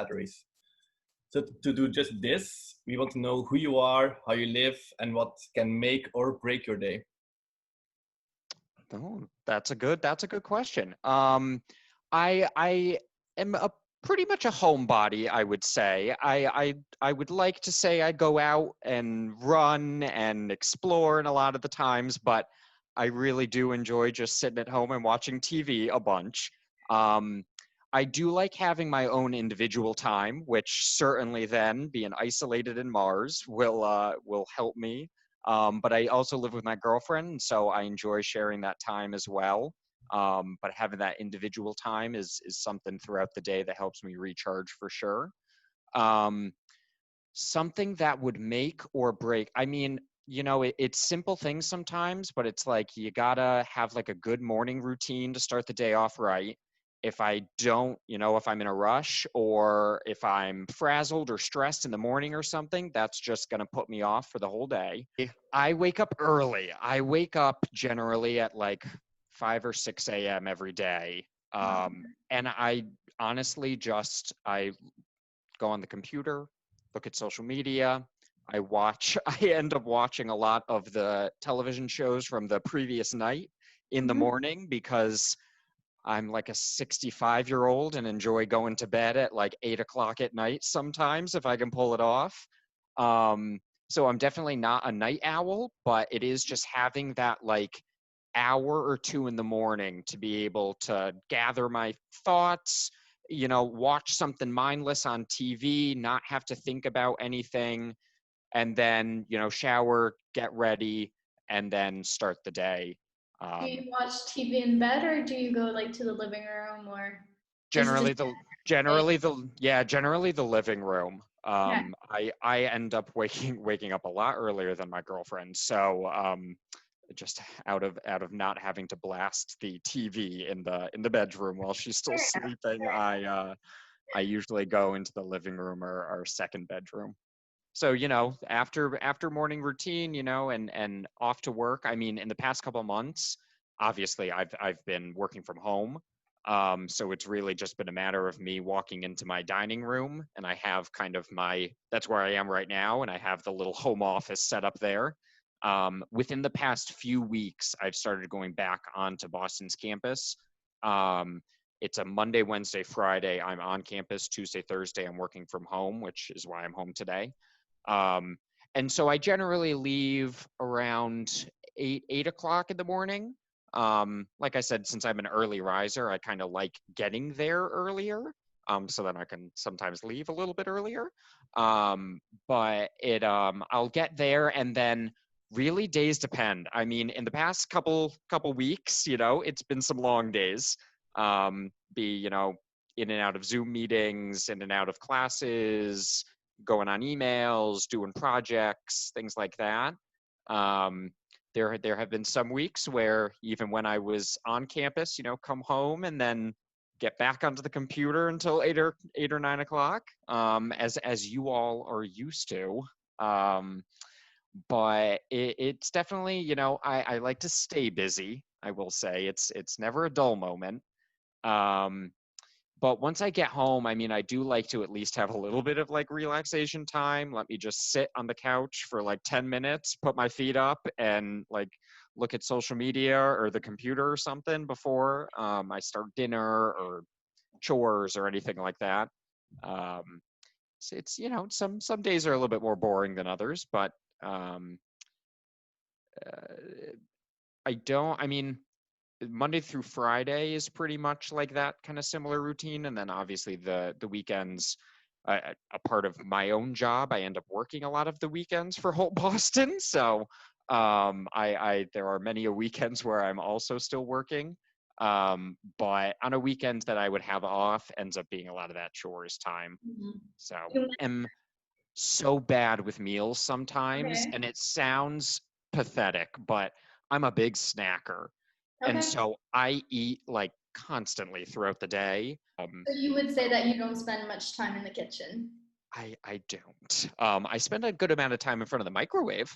batteries. So to do just this, we want to know who you are, how you live, and what can make or break your day. Oh, that's a good question. I am a pretty much a homebody, I would say. I would like to say I go out and run and explore and a lot of the times, but I really do enjoy just sitting at home and watching TV a bunch. Um, I do like having my own individual time, which certainly then being isolated in Mars will help me, but I also live with my girlfriend, so I enjoy sharing that time as well. But having that individual time is something throughout the day that helps me recharge for sure. Um, Something that would make or break. I mean, it's simple things sometimes, but it's like you gotta have like a good morning routine to start the day off right. If I don't, if I'm in a rush or if I'm frazzled or stressed in the morning or something, that's just gonna put me off for the whole day. I wake up early. I wake up generally at like 5 or 6 a.m. every day. And I honestly I go on the computer, look at social media. I end up watching a lot of the television shows from the previous night in the Mhm. morning because I'm like a 65-year-old and enjoy going to bed at like 8 o'clock at night sometimes if I can pull it off. Um, so I'm definitely not a night owl, but it is just having that like hour or two in the morning to be able to gather my thoughts, watch something mindless on TV, not have to think about anything, and then, shower, get ready, and then start the day. Do Um, you watch TV in bed or do you go like to the living room or just to generally the generally the living room. yeah. I end up waking up a lot earlier than my girlfriend, so just out of not having to blast the TV in the bedroom while she's still Fair enough. sleeping, I usually go into the living room or our second bedroom. So, after morning routine, and off to work. I mean, in the past couple months, obviously I've been working from home. So it's really just been a matter of me walking into my dining room, and I have kind of that's where I am right now, and I have the little home office set up there. Within the past few weeks, I've started going back onto Boston's campus. Um, it's a Monday, Wednesday, Friday. I'm on campus. Tuesday, Thursday, I'm working from home, which is why I'm home today. Um, and so I generally leave around 8 o'clock in the morning. Like I said, since I'm an early riser, I kind of like getting there earlier. So then I can sometimes leave a little bit earlier. But I'll get there and then really days depend. I mean, in the past couple weeks, it's been some long days. In and out of Zoom meetings, in and out of classes, going on emails, doing projects, things like that. Um, there have been some weeks where even when I was on campus, come home and then get back onto the computer until 8 or 9 o'clock, as you all are used to. Um, but it's definitely, I like to stay busy. I will say it's never a dull moment. Um, but once I get home, I mean, I do like to at least have a little bit of like relaxation time. Let me just sit on the couch for like 10 minutes, put my feet up, and like look at social media or the computer or something before I start dinner or chores or anything like that. Um, some days are a little bit more boring than others, but um, uh, I mean, Monday through Friday is pretty much like that kind of similar routine, and then obviously the weekends. A part of my own job, I end up working a lot of the weekends for Holt Boston. So I there are many a weekends where I'm also still working. But on a weekend that I would have off ends up being a lot of that chores time. Mhm. So You- am so bad with meals sometimes, Okay. and it sounds pathetic, but I'm a big snacker. And Okay. so I eat like constantly throughout the day. So you would say that you don't spend much time in the kitchen. I don't. I spend a good amount of time in front of the microwave.